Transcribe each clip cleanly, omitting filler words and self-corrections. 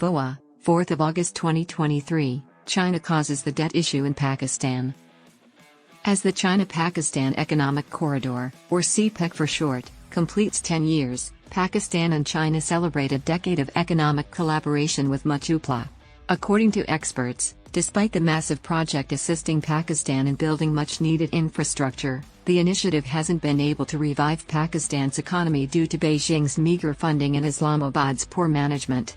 VOA, 4th of August 2023, China causes the debt issue in Pakistan. As the China-Pakistan Economic Corridor, or CPEC for short, completes 10 years, Pakistan and China celebrate a decade of economic collaboration with much hoopla. According to experts, despite the massive project assisting Pakistan in building much-needed infrastructure, the initiative hasn't been able to revive Pakistan's economy due to Beijing's meager funding and Islamabad's poor management.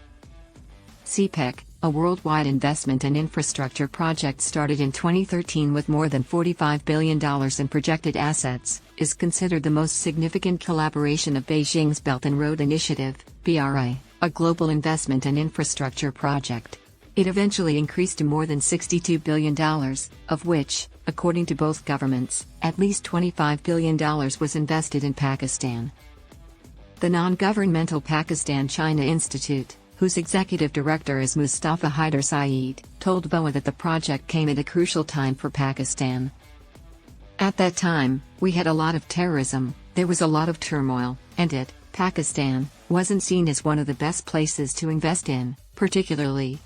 CPEC, a worldwide investment and infrastructure project started in 2013 with more than $45 billion in projected assets, is considered the most significant collaboration of Beijing's Belt and Road Initiative, BRI, a global investment and infrastructure project. It eventually increased to more than $62 billion, of which, according to both governments, at least $25 billion was invested in Pakistan. The non-governmental Pakistan-China Institute, whose executive director is Mustafa Haider Saeed, told VOA that the project came at a crucial time for Pakistan. At that time, we had a lot of terrorism, there was a lot of turmoil, and Pakistan, wasn't seen as one of the best places to invest in, particularly.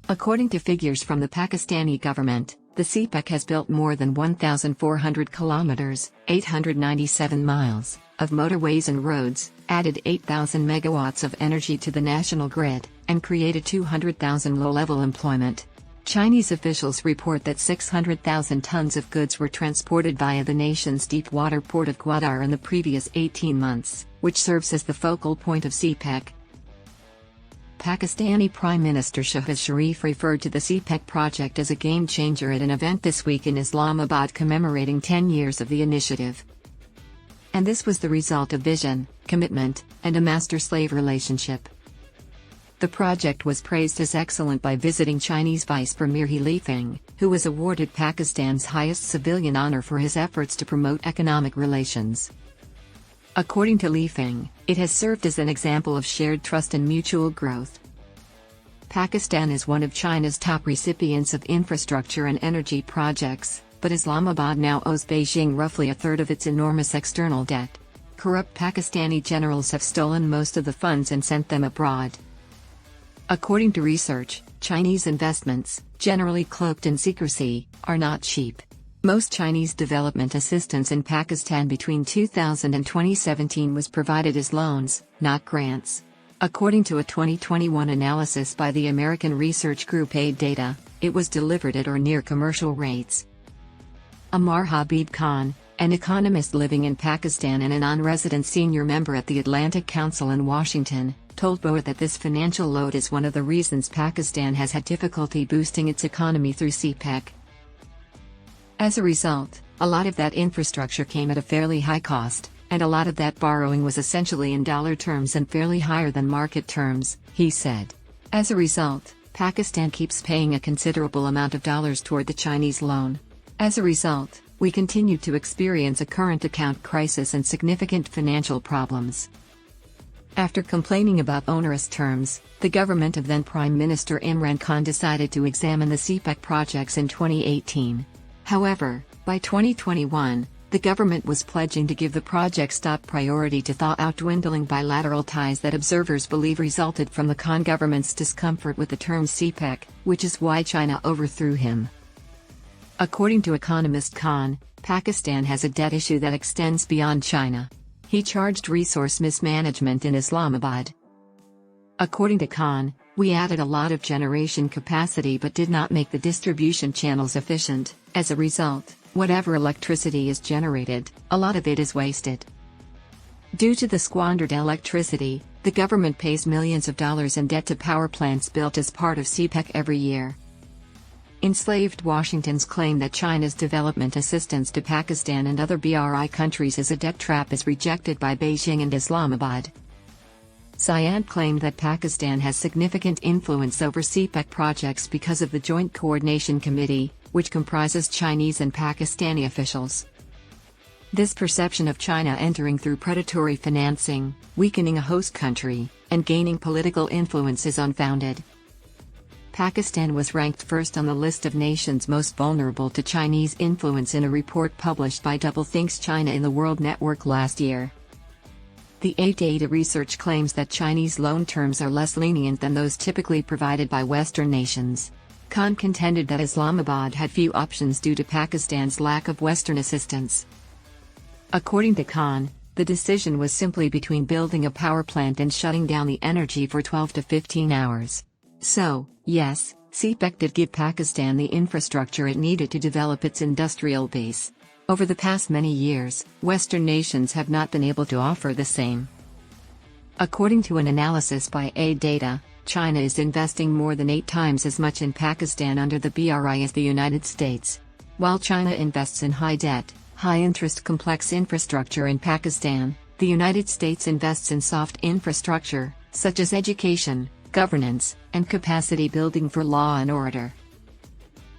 According to figures from the Pakistani government, the CPEC has built more than 1,400 kilometers, 897 miles, of motorways and roads, added 8,000 megawatts of energy to the national grid, and created 200,000 low-level employment. Chinese officials report that 600,000 tons of goods were transported via the nation's deep-water port of Gwadar in the previous 18 months, which serves as the focal point of CPEC. Pakistani Prime Minister Shahbaz Sharif referred to the CPEC project as a game-changer at an event this week in Islamabad commemorating 10 years of the initiative. And this was the result of vision, commitment, and a master-slave relationship. The project was praised as excellent by visiting Chinese Vice Premier He Lifeng, who was awarded Pakistan's highest civilian honor for his efforts to promote economic relations. According to Lifeng, it has served as an example of shared trust and mutual growth. Pakistan is one of China's top recipients of infrastructure and energy projects, but Islamabad now owes Beijing roughly a third of its enormous external debt. Corrupt Pakistani generals have stolen most of the funds and sent them abroad. According to research, Chinese investments, generally cloaked in secrecy, are not cheap. Most Chinese development assistance in Pakistan between 2000 and 2017 was provided as loans, not grants. According to a 2021 analysis by the American research group Aid Data, it was delivered at or near commercial rates. Amar Habib Khan, an economist living in Pakistan and a non-resident senior member at the Atlantic Council in Washington, told VOA that this financial load is one of the reasons Pakistan has had difficulty boosting its economy through CPEC. As a result, a lot of that infrastructure came at a fairly high cost, and a lot of that borrowing was essentially in dollar terms and fairly higher than market terms, he said. As a result, Pakistan keeps paying a considerable amount of dollars toward the Chinese loan. As a result, we continue to experience a current account crisis and significant financial problems. After complaining about onerous terms, the government of then Prime Minister Imran Khan decided to examine the CPEC projects in 2018. However, by 2021, the government was pledging to give the projects top priority to thaw out dwindling bilateral ties that observers believe resulted from the Khan government's discomfort with the term CPEC, which is why China overthrew him. According to economist Khan, Pakistan has a debt issue that extends beyond China. He charged resource mismanagement in Islamabad. According to Khan, we added a lot of generation capacity but did not make the distribution channels efficient. As a result, whatever electricity is generated, a lot of it is wasted. Due to the squandered electricity, the government pays millions of dollars in debt to power plants built as part of CPEC every year. Enslaved Washington's claim that China's development assistance to Pakistan and other BRI countries is a debt trap is rejected by Beijing and Islamabad. Syed claimed that Pakistan has significant influence over CPEC projects because of the Joint Coordination Committee, which comprises Chinese and Pakistani officials. This perception of China entering through predatory financing, weakening a host country, and gaining political influence is unfounded. Pakistan was ranked first on the list of nations most vulnerable to Chinese influence in a report published by Doublethink's China in the World Network last year. The A-Data research claims that Chinese loan terms are less lenient than those typically provided by Western nations. Khan contended that Islamabad had few options due to Pakistan's lack of Western assistance. According to Khan, the decision was simply between building a power plant and shutting down the energy for 12 to 15 hours. So, yes, CPEC did give Pakistan the infrastructure it needed to develop its industrial base. Over the past many years, Western nations have not been able to offer the same. According to an analysis by A-Data, China is investing more than 8 times as much in Pakistan under the BRI as the United States. While China invests in high-debt, high-interest complex infrastructure in Pakistan, the United States invests in soft infrastructure, such as education, governance, and capacity building for law and order.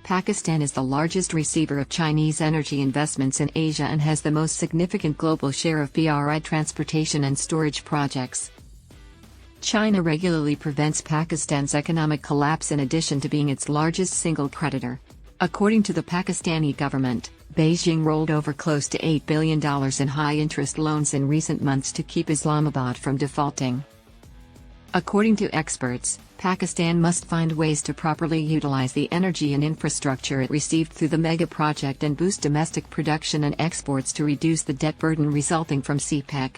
Pakistan is the largest receiver of Chinese energy investments in Asia and has the most significant global share of BRI transportation and storage projects. China regularly prevents Pakistan's economic collapse in addition to being its largest single creditor. According to the Pakistani government, Beijing rolled over close to $8 billion in high-interest loans in recent months to keep Islamabad from defaulting. According to experts, Pakistan must find ways to properly utilize the energy and infrastructure it received through the mega project and boost domestic production and exports to reduce the debt burden resulting from CPEC.